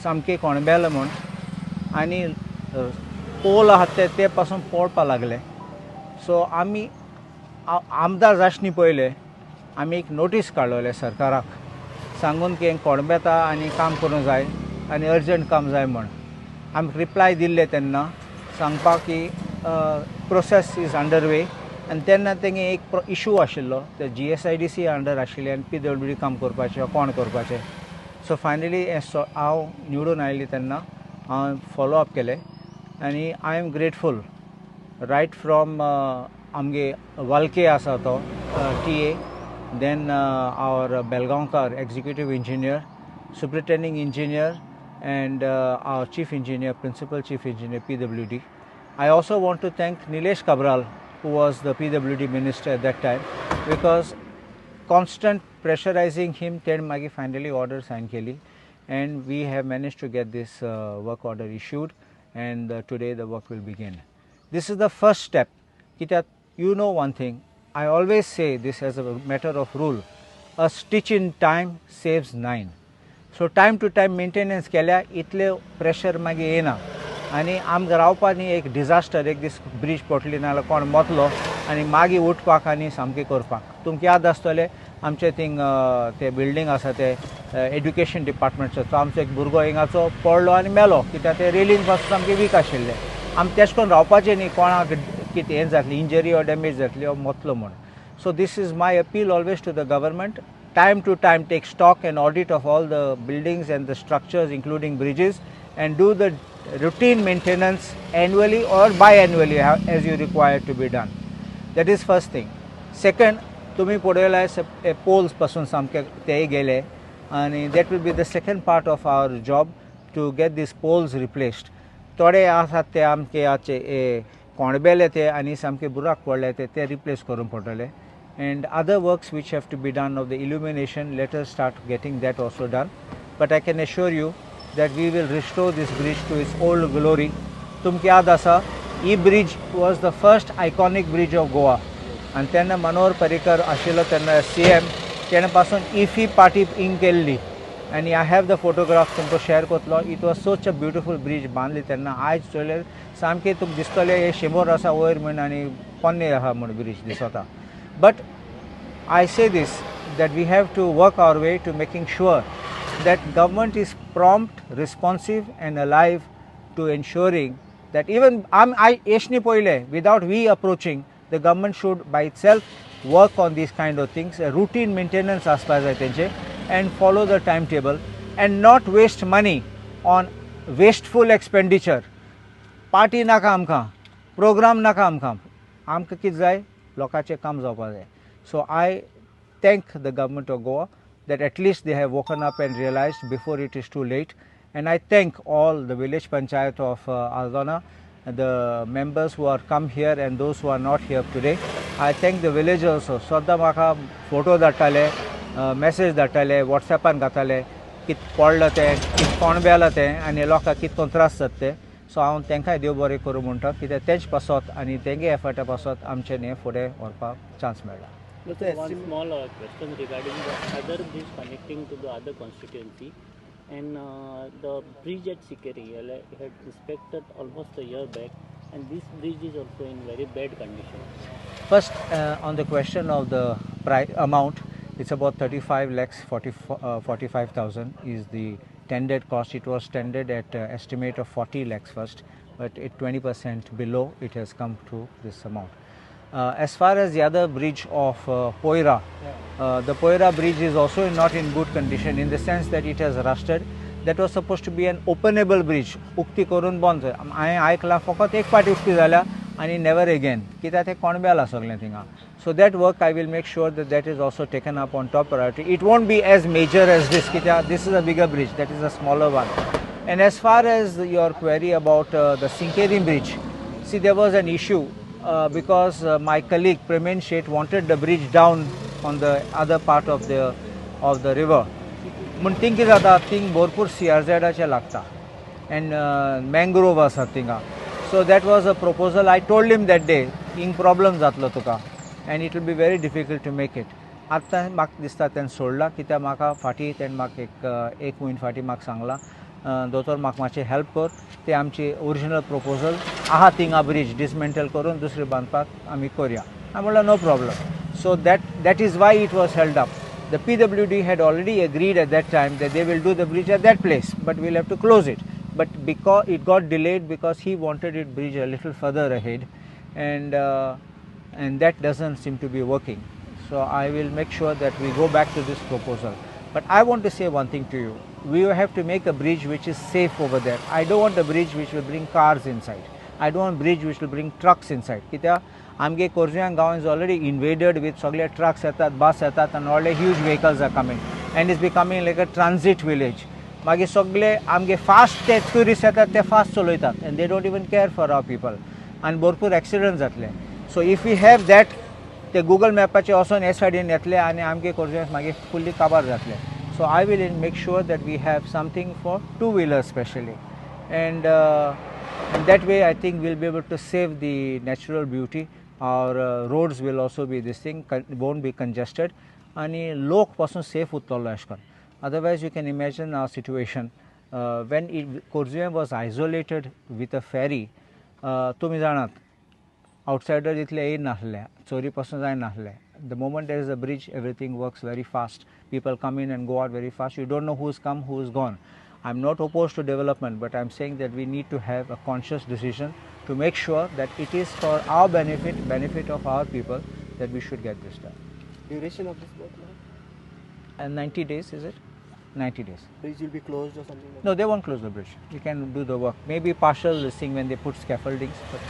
सामके कोणबेले म्हूण आनी पोल आहात ते पासून पडपा लागले. सो आमी आमदार जाशनी पयले आमी एक नोटीस काडलोले सरकाराक सांगून की कोणबेता आनी काम करूं जाय आनी अर्जंट काम जाय म्हूण. आमी रिप्लाय दिल्ले तेन्ना सांगपाक की प्रोसेस इज अंडर वे आनी तेन्ना तेंगे एक इशू आशिल्लो ते GSIDC अंडर आशिल्ले आनी PWD काम करपाचें कोण करपाचें. सो फायनली हांव निवडून आयली तेन्ना हांवें फॉलो अप केलें आनी I am grateful riot from आमगे वाल्के आसा तो TA, then our Belgaonkar executive engineer, superintending engineer, and our chief engineer, principal chief engineer PWD. I also want to thank Nilesh Cabral, who was the PWD minister at that time, because constant pressurizing him then magi finally order sign keli, and we have managed to get this work order issued, and today the work will begin. This is the first step. You know one thing, I always say this as a matter of rule, a stitch in time saves 9. So time to time maintenance केल्या इतले pressure मागीर येना आनी आमकां रावपा न्ही एक disaster एक दीस ब्रिज पडली नाल्यार कोण मोतलो आनी मागीर उठपाक आनी सामकें करपाक. तुमकां याद आसतलें आमचे थिंग ते बिल्डींग आसा ते एड्युकेशन डिपार्टमेंटचो तो आमचो एक भुरगो हिंगाचो पडलो आनी मेलो कित्याक ते रेलींग पासून सामकें वीक आशिल्ले. आमी तेश कोन्न रावपाचें न्ही कोणाक कितें हें जातली इंजरी ऑर डॅमेज जातली ऑर मोतलो म्हूण. So this is my appeal always to the government, time to time take stock and audit of all the buildings and the structures including bridges and do the routine maintenance annually or biannually as you require to be done. That is first thing. Second, तुम्ही पळयलां poles पासून सामके ते गेले and that will be the second part of our job to get these poles replaced. थोडे आसात ते आमके आचे कोणबेले ते आनी सामके बुराक पडले ते replace करून पडटले. And other works which have to be done of the illumination, let us start getting that also done. But I can assure you that we will restore this bridge to its old glory. तुमकां याद आसा, E bridge was the first iconic bridge of Goa. And तेन्ना मनोहर पर्रीकर आशिल्लो तेन्ना CM, तेणे पासून EFI party इन केल्ली. And I have the photograph तुमकां share करतलो. It was such a beautiful bridge बांदली तेन्ना. आयज चोयल्यार सामकें तुमकां दिसतलें हे शेमोर आसा वयर म्हूण आनी पोन्ने आहा म्हूण ब्रिज दिसता. But I say this, that we have to work our way to making sure that government is prompt, responsive and alive to ensuring that even without we approaching, the government should by itself work on these kind of things, routine maintenance as far as and follow the timetable and not waste money on wasteful expenditure. Party naka amka, program naka amka, amka kit jay लोकांचें काम जावपाक जाय. So I thank the government of Goa that at least they have woken up and realized before it is too late. And I thank all the village panchayat of Aldona, the members who are come here and those who are not here today. I thank the villagers also. Swadda म्हाका photo धाडटाले, message धाडटाले, WhatsAppan घाताले, कित पडलं तें, कित कोणबेलां तें आनी लोकांक कित कोन त्रास जाता तें. सो हांव तांकांय देव बरें करूं म्हणटा कित्याक तेंच पासत आनी तेंगे एफर्टा पासत आमचें हें फुडें व्हरपाक चान्स मेळ्ळा. One small question regarding the other bridge connecting to the other constituency, and the bridge at Sikeri had inspected almost a year back, and this bridge is also in very bad condition. First, on the question of the amount, it's about 35 lakhs 45,000 is the tendered cost. It was tendered at estimate of 40 lakhs first, but at 20% below it has come to this amount. As far as the other bridge of Poira, the Poira bridge is also not in good condition in the sense that it has rusted. That was supposed to be an openable bridge. Ukti korun bond. I aykla फकत एक फाटी ukti जाल्या and never again. कित्याक ते कोणबेला सगळें थिंगा. So that work I will make sure that that is also taken up on top priority. It won't be as major as this. This is a bigger bridge. That is a smaller one. And as far as your query about the Sinkerim bridge, see there was an issue. Because my colleague Premen Sheth wanted the bridge down on the other part of the river. Munting ki zada thing Borpur CRZ che lagta and mangrove asa thinga. So that was a proposal. I told him that day, ing problem zatlo tuka, and it will be very difficult to make it. Atta mak dista ten solda kita maka fati ten mak ek point fati mak sangla. दोतोर म्हाका मातशें help कर ते आमची original proposal आहा थिंगा bridge dismantle करून दुसरी बांदपाक आमी करया हांवें म्हणलें no problem so that is why it was held up. The PWD had already agreed at that time that they will do the bridge at that place, but we'll have to close it. But because it got delayed because he wanted it bridge a little further ahead, and that doesn't seem to be working. So I will make sure that we go back to this proposal. But I want to say one thing to you. We have to make a bridge which is safe over there. I don't want a bridge which will bring cars inside. I don't want a bridge which will bring trucks inside. कित्याक आमगे कोरजुयां गांव is already invaded with सगळे trucks येतात, bus येतात, and all the huge vehicles are coming, and it's becoming like a transit village. मागीर सगळे आमगे fast ते टुरिस्ट येतात ते फास्ट चलयतात, and they don't even care for our people, and भरपूर accidents जातले. So if we have that, ते Google मॅपाचे वचून हे सायडीन येतले आनी आमगे कोरजुयांक मागीर फुल्ली काबार जातले. So I will make sure that we have something for two-wheelers especially, and that way I think we'll be able to save the natural beauty. Our roads will also be this thing, won't be congested, आणि लोक पासून safe उरतलो अशें करून. Otherwise you can imagine our situation when Korzuyam was isolated with a ferry. तुमी जाणात outsider इतले येय नासले, चोरी पासून जाय नासले. The moment there is a bridge, everything works very fast. People come in and go out very fast. You don't know who's come, who's gone. I'm not opposed to development, but I'm saying that we need to have a conscious decision to make sure that it is for our benefit of our people, that we should get this done. Duration of this work now? And 90 days, is it? 90 days. Bridge will be closed or something like that? No, they won't close the bridge. We can do the work. Maybe partial this thing when they put scaffoldings, but